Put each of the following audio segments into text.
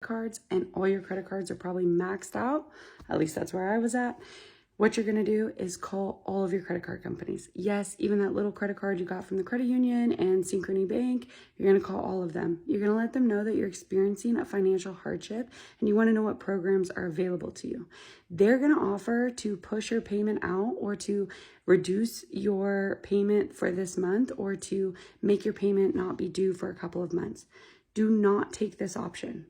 cards and all your credit cards are probably maxed out, at least that's where I was at, what you're gonna do is call all of your credit card companies. Yes, even that little credit card you got from the credit union and Synchrony Bank, you're gonna call all of them. You're gonna let them know that you're experiencing a financial hardship and you wanna know what programs are available to you. They're gonna offer to push your payment out or to reduce your payment for this month or to make your payment not be due for a couple of months. Do not take this option.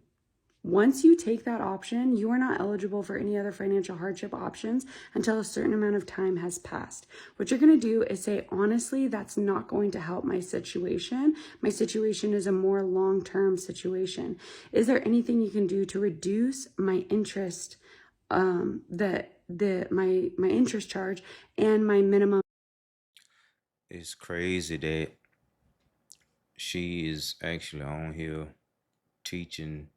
Once you take that option, you are not eligible for any other financial hardship options until a certain amount of time has passed. What you're going to do is say, honestly, that's not going to help my situation. My situation is a more long-term situation. Is there anything you can do to reduce my interest, my interest charge and my minimum? It's crazy that she is actually on here teaching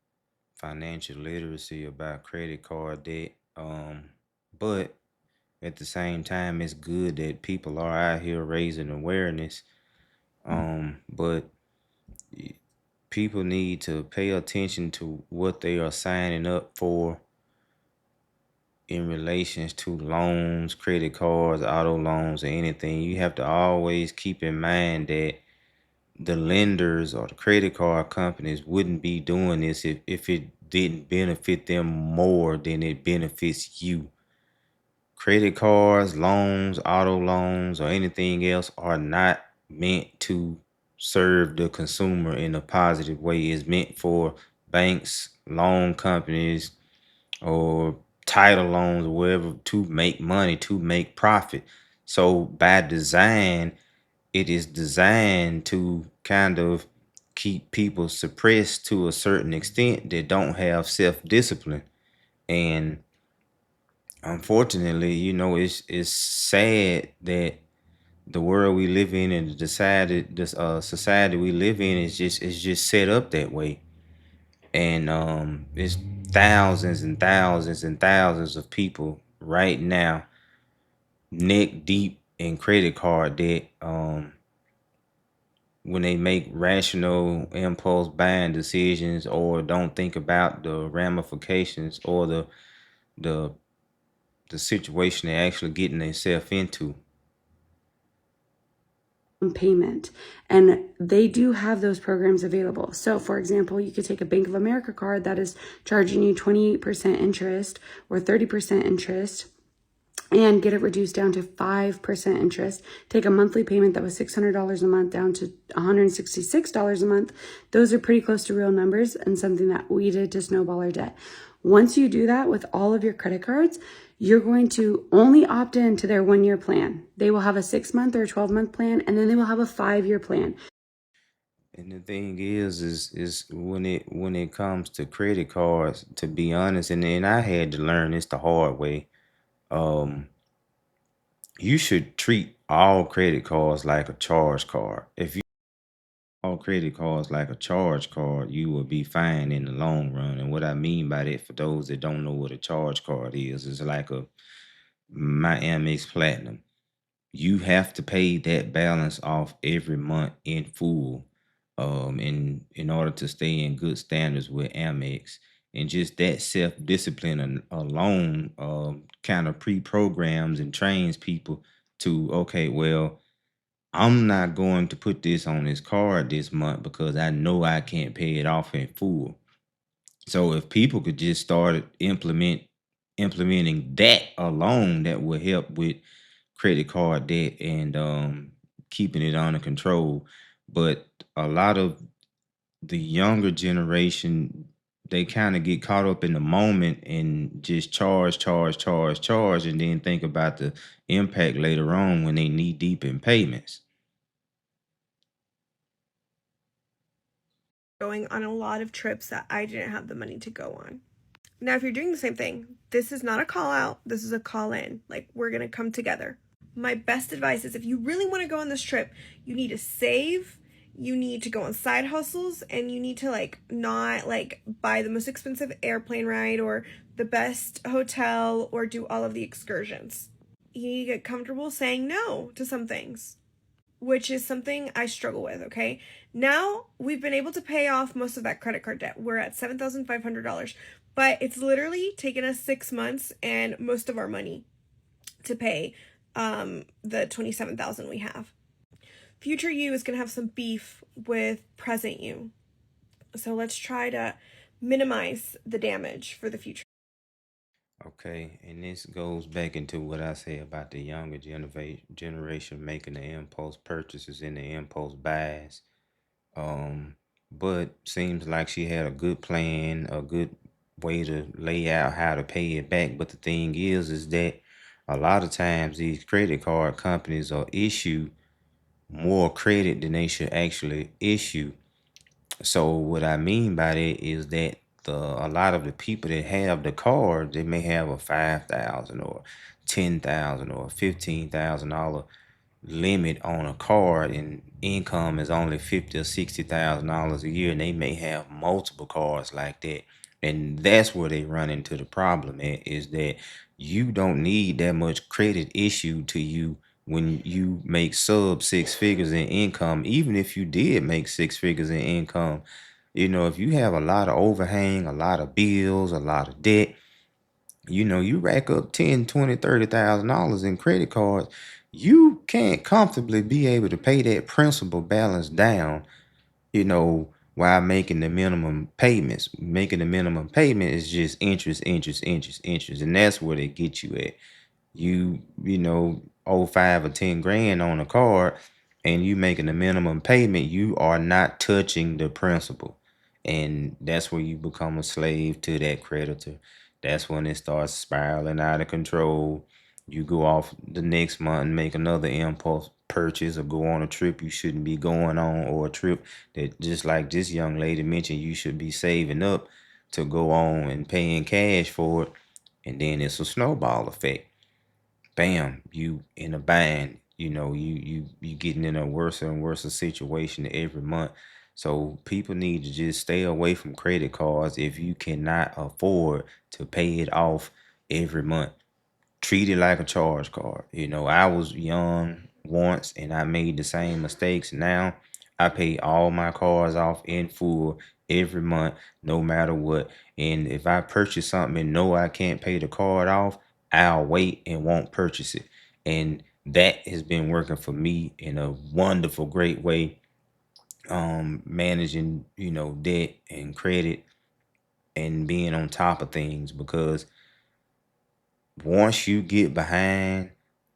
financial literacy about credit card debt. But at the same time, it's good that people are out here raising awareness. But people need to pay attention to what they are signing up for in relations to loans, credit cards, auto loans, or anything. You have to always keep in mind that the lenders or the credit card companies wouldn't be doing this if it didn't benefit them more than it benefits you. Credit cards, loans, auto loans, or anything else are not meant to serve the consumer in a positive way. It's meant for banks, loan companies, or title loans or whatever to make money, to make profit. So by design, it is designed to kind of keep people suppressed to a certain extent that don't have self-discipline. And unfortunately, it's sad that the world we live in and this society we live in is just set up that way. And it's thousands and thousands and thousands of people right now neck deep in credit card debt. When they make rational impulse buying decisions or don't think about the ramifications or the the situation they're actually getting themselves into. Payment, and they do have those programs available. So for example, you could take a Bank of America card that is charging you 28% interest or 30% interest and get it reduced down to 5% interest. Take a monthly payment that was $600 a month down to $166 a month. Those are pretty close to real numbers and something that we did to snowball our debt. Once you do that with all of your credit cards, you're going to only opt in to their 1-year plan. They will have a 6-month or a 12-month plan, and then they will have a 5-year plan. And the thing is when it comes to credit cards, to be honest, and I had to learn this the hard way. Um, you should treat all credit cards like a charge card. If you all credit cards like a charge card, you will be fine in the long run. And what I mean by that, for those that don't know what a charge card is like a my Amex Platinum. You have to pay that balance off every month in full, in order to stay in good standards with Amex. And just that self-discipline alone kind of pre-programs and trains people to, okay, well, I'm not going to put this on this card this month because I know I can't pay it off in full. So if people could just start implementing that alone, that would help with credit card debt and keeping it under control. But a lot of the younger generation, they kind of get caught up in the moment and just charge, and then think about the impact later on when they knee deep in payments. Going on a lot of trips that I didn't have the money to go on. Now, if you're doing the same thing, this is not a call out, this is a call in. Like, we're gonna come together. My best advice is if you really want to go on this trip, you need to save, you need to go on side hustles, and you need to not buy the most expensive airplane ride or the best hotel or do all of the excursions. You need to get comfortable saying no to some things, which is something I struggle with, okay? Now we've been able to pay off most of that credit card debt. We're at $7,500, but it's literally taken us 6 months and most of our money to pay the 27,000 we have. Future you is going to have some beef with present you. So let's try to minimize the damage for the future. Okay, and this goes back into what I said about the younger generation making the impulse purchases and the impulse buys. Um, but seems like she had a good plan, a good way to lay out how to pay it back. But the thing is that a lot of times these credit card companies will issue more credit than they should actually issue. So what I mean by that is that a lot of the people that have the card, they may have a 5,000 or 10,000 or $15,000 limit on a card, and income is only 50 or $60,000 a year, and they may have multiple cards like that. And that's where they run into the problem at, is that you don't need that much credit issued to you when you make sub six figures in income. Even if you did make six figures in income, if you have a lot of overhang, a lot of bills, a lot of debt, you rack up 10, 20, $30,000 in credit cards, you can't comfortably be able to pay that principal balance down, while making the minimum payments. Making the minimum payment is just interest, interest, interest, interest. And that's where they get you at. Owe 5 or 10 grand on a card, and you making the minimum payment, you are not touching the principal. And that's where you become a slave to that creditor. That's when it starts spiraling out of control. You go off the next month and make another impulse purchase, or go on a trip you shouldn't be going on, or a trip that, just like this young lady mentioned, you should be saving up to go on and paying cash for it. And then it's a snowball effect. Bam, you in a bind. You getting in a worse and worse situation every month. So people need to just stay away from credit cards if you cannot afford to pay it off every month. Treat it like a charge card. I was young once and I made the same mistakes. Now I pay all my cards off in full every month, no matter what. And if I purchase something and know I can't pay the card off, I'll wait and won't purchase it. And that has been working for me in a wonderful, great way. Managing, debt and credit and being on top of things, because once you get behind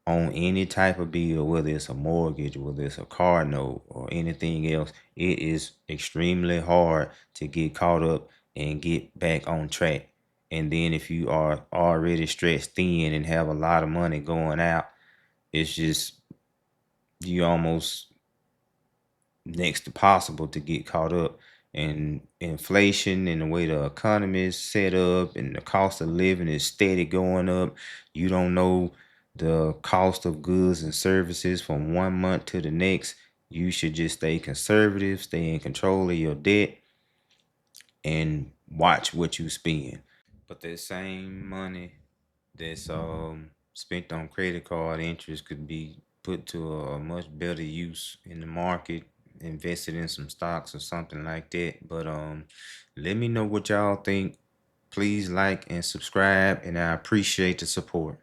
on any type of bill, whether it's a mortgage, whether it's a car note or anything else, it is extremely hard to get caught up and get back on track. And then if you are already stretched thin and have a lot of money going out, it's just, you almost next to possible to get caught up. And inflation and the way the economy is set up and the cost of living is steady going up. You don't know the cost of goods and services from one month to the next. You should just stay conservative, stay in control of your debt, and watch what you spend. But that same money that's spent on credit card interest could be put to a much better use in the market, invested in some stocks or something like that. But let me know what y'all think. Please like and subscribe, and I appreciate the support.